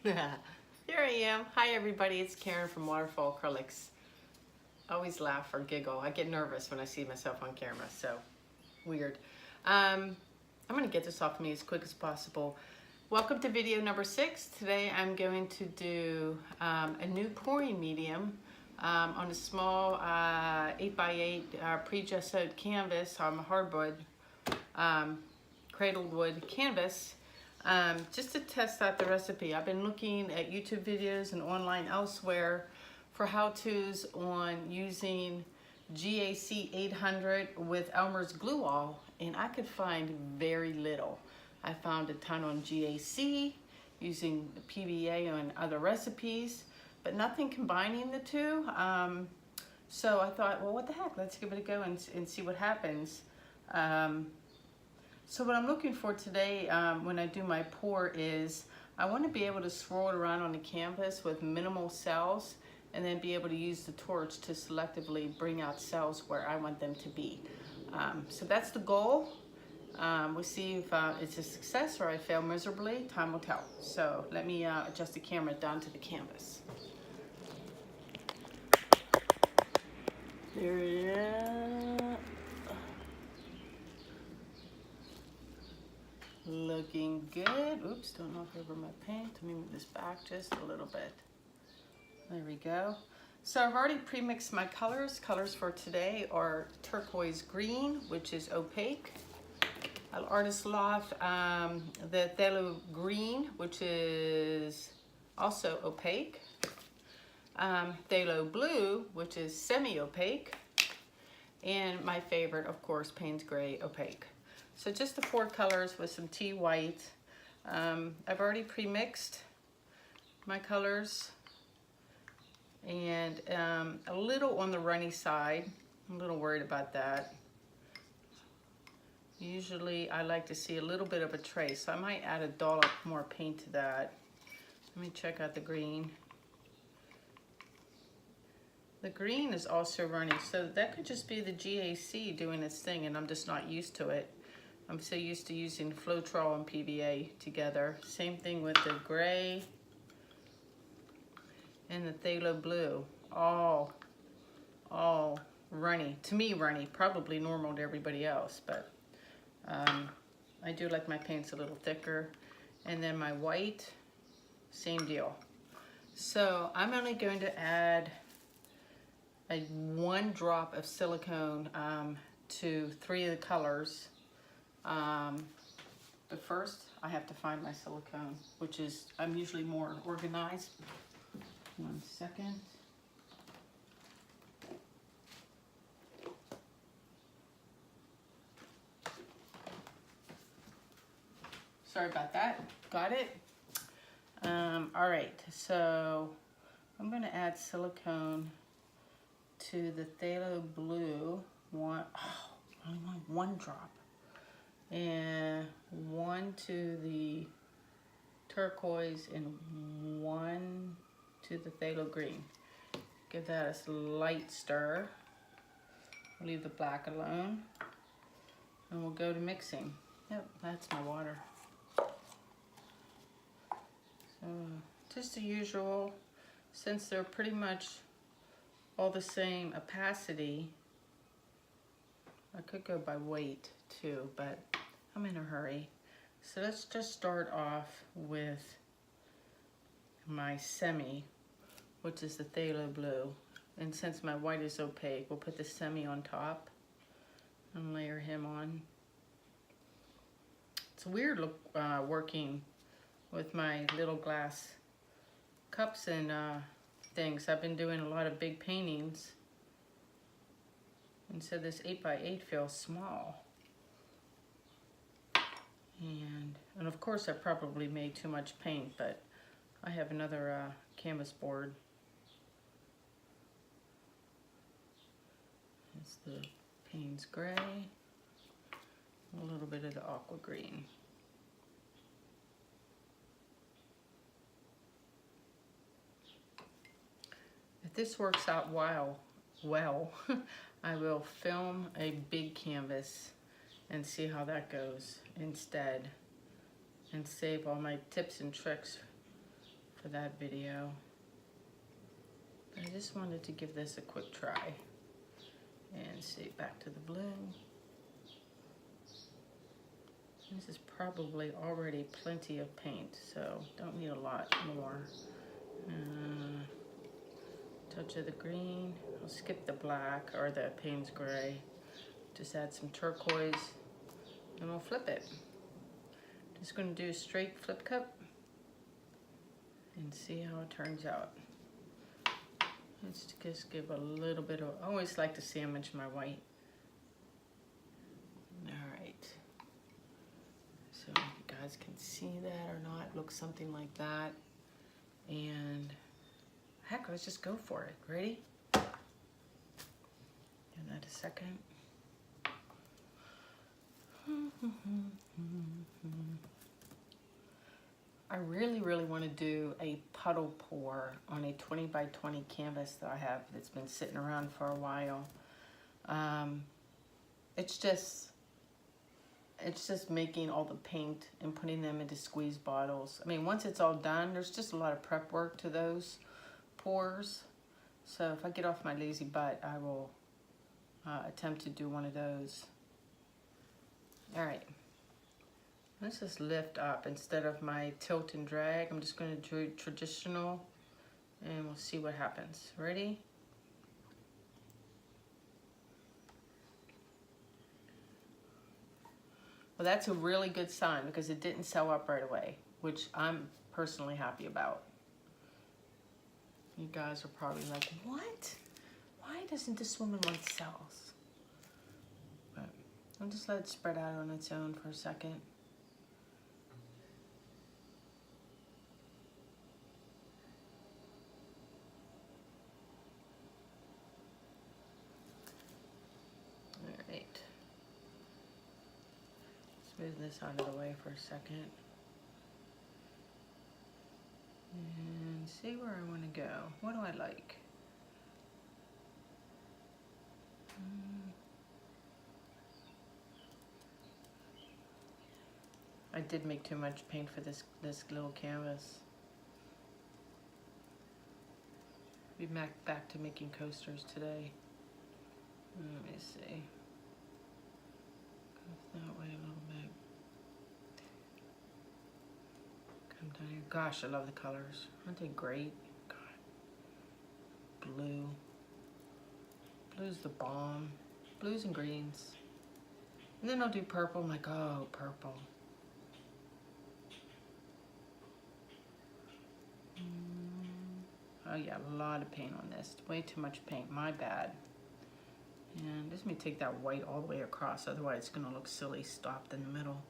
Here I am. Hi everybody, it's Karen from Waterfall Acrylics. I always laugh or giggle. I get nervous when I see myself on camera, so weird. I'm gonna get this off me as quick as possible. Welcome to video number 6. Today I'm going to do a new pouring medium on a small 8x8 pre-gessoed canvas on hardwood, cradled wood canvas. Just to test out the recipe. I've been looking at YouTube videos and online elsewhere for how-tos on using GAC800 with Elmer's glue all, and I could find very little. I found a ton on GAC using PVA and other recipes, but nothing combining the two. So I thought, well, what the heck, let's give it a go and see what happens. So what I'm looking for today when I do my pour is I want to be able to swirl it around on the canvas with minimal cells and then be able to use the torch to selectively bring out cells where I want them to be. So that's the goal. We'll see if it's a success or I fail miserably. Time will tell. So let me adjust the camera down to the canvas. There it is. Looking good. Oops, don't knock over my paint. Let me move this back just a little bit. There we go. So I've already pre-mixed my colors. Colors for today are turquoise green, which is opaque. Artist Loft, the Thalo green, which is also opaque. Thalo blue, which is semi-opaque. And my favorite, of course, Payne's gray opaque. So just the 4 colors with some tea white. I've already pre-mixed my colors and a little on the runny side. I'm a little worried about that. Usually I like to see a little bit of a trace, so I might add a dollop more paint to that. Let me check out the green. The green is also runny, so that could just be the GAC doing its thing and I'm just not used to it. I'm so used to using Floetrol and PVA together. Same thing with the gray and the Thalo blue. All runny. To me, runny. Probably normal to everybody else, but I do like my paints a little thicker. And then my white, same deal. So I'm only going to add 1 drop of silicone to 3 of the colors. But first I have to find my silicone, which is, I'm usually more organized. 1 second. Sorry about that. Got it? All right, so I'm going to add silicone to the Thalo blue. I only want 1 drop. And 1 to the turquoise and 1 to the Thalo green. Give that a slight stir. We'll leave the black alone. And we'll go to mixing. Yep, that's my water. So just the usual, since they're pretty much all the same opacity, I could go by weight too, but I'm in a hurry. So let's just start off with my semi, which is the Thalo blue. And since my white is opaque, we'll put the semi on top and layer him on. It's a weird look working with my little glass cups and things. I've been doing a lot of big paintings, and so this 8x8 feels small. And of course I probably made too much paint, but I have another canvas board. It's the Payne's gray, a little bit of the aqua green. If this works out well, I will film a big canvas and see how that goes instead, and save all my tips and tricks for that video. I just wanted to give this a quick try. And see, back to the blue. This is probably already plenty of paint, so don't need a lot more. Touch of the green. I'll skip the black or the Payne's gray. Just add some turquoise and we'll flip it. Just going to do a straight flip cup and see how it turns out. Let's just give a little bit of, I always like to sandwich my white. Alright. So you guys can see that or not, it looks something like that. And heck, let's just go for it. Ready? Give that a second. I really want to do a puddle pour on a 20 by 20 canvas that I have that's been sitting around for a while. It's just making all the paint and putting them into squeeze bottles. I mean, once it's all done, there's just a lot of prep work to those pours. So if I get off my lazy butt, I will attempt to do one of those. All right. Let's just lift up instead of my tilt and drag. I'm just going to do traditional and we'll see what happens. Ready? Well, that's a really good sign because it didn't sew up right away, which I'm personally happy about. You guys are probably like, what? Why doesn't this woman want cells? But I'll just let it spread out on its own for a second. Move this out of the way for a second and see where I want to go. What do I like? I did make too much paint for this little canvas. Be back to making coasters today. Let me see. That way a little bit. Come down here. Gosh, I love the colors. Aren't they great? God. Blue. Blue's the bomb. Blues and greens. And then I'll do purple. I'm like, oh, purple. Oh yeah, a lot of paint on this. Way too much paint. My bad. And just let me take that white all the way across, otherwise it's going to look silly stopped in the middle.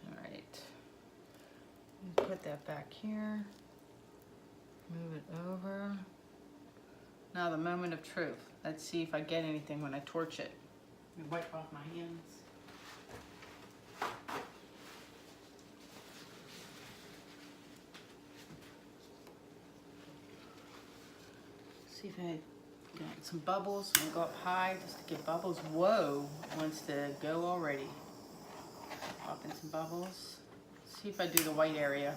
Alright. Put that back here. Move it over. Now the moment of truth. Let's see if I get anything when I torch it. Let me wipe off my hands. See if I got some bubbles. I'm gonna go up high just to get bubbles. Whoa, it wants to go already. Pop in some bubbles. See if I do the white area.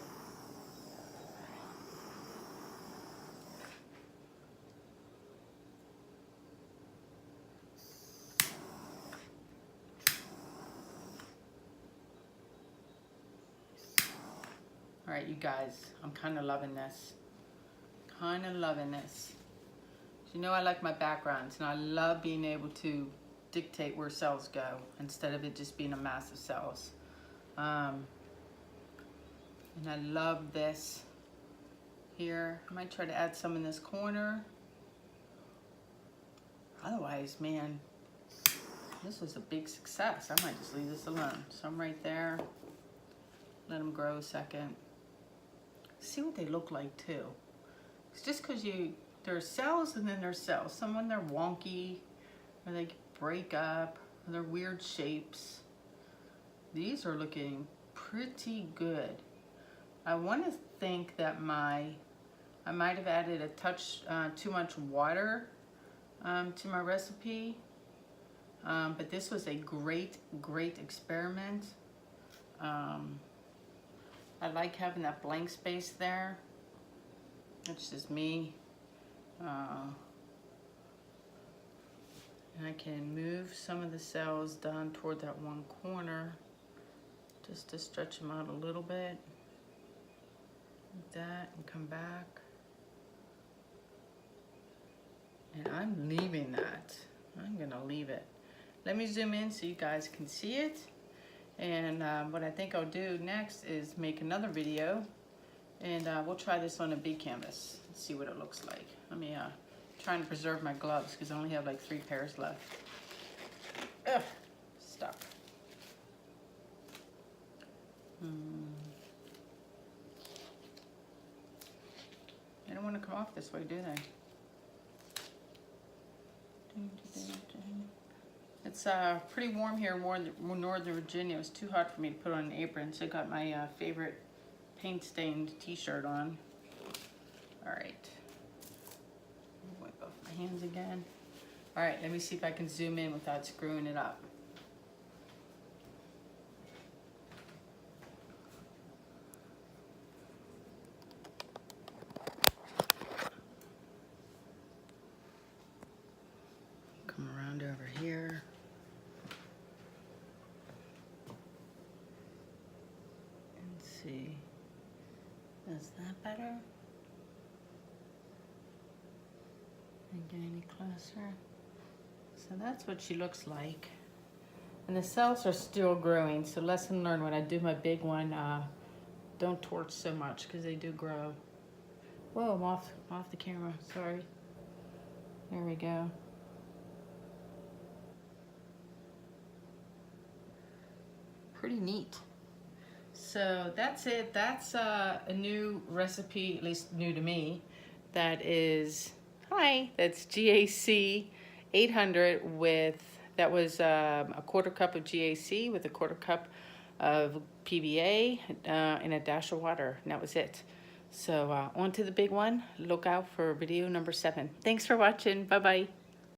All right, you guys, I'm kind of loving this. You know I like my backgrounds, and I love being able to dictate where cells go instead of it just being a mass of cells. And I love this here. I might try to add some in this corner. Otherwise, man, this was a big success. I might just leave this alone. Some right there. Let them grow a second. See what they look like too. It's just because there's cells and then there's cells. Some of them they're wonky, or they break up, or they're weird shapes. These are looking pretty good. I want to think that I might have added a touch too much water to my recipe, but this was a great experiment. I like having that blank space there. That's just me. And I can move some of the cells down toward that one corner just to stretch them out a little bit. Like that, and come back. And I'm leaving that. I'm gonna leave it. Let me zoom in so you guys can see it. And what I think I'll do next is make another video, and we'll try this on a big canvas and see what it looks like. Let me trying to preserve my gloves because I only have like 3 pairs left. Ugh, stuck. They don't want to come off this way, do they? It's pretty warm here in Northern Virginia. It was too hot for me to put on an apron, so I got my favorite paint-stained t-shirt on. All right. Wipe off my hands again. All right, let me see if I can zoom in without screwing it up. Come around over here. See, is that better? And get any closer? So that's what she looks like. And the cells are still growing, so lesson learned: when I do my big one, don't torch so much because they do grow. Whoa, I'm off the camera, sorry. There we go. Pretty neat. So that's it. That's a new recipe, at least new to me. That is, that's GAC800 with, that was a 1/4 cup of GAC with a 1/4 cup of PVA and a dash of water, and that was it. So on to the big one. Look out for video number 7. Thanks for watching. Bye-bye.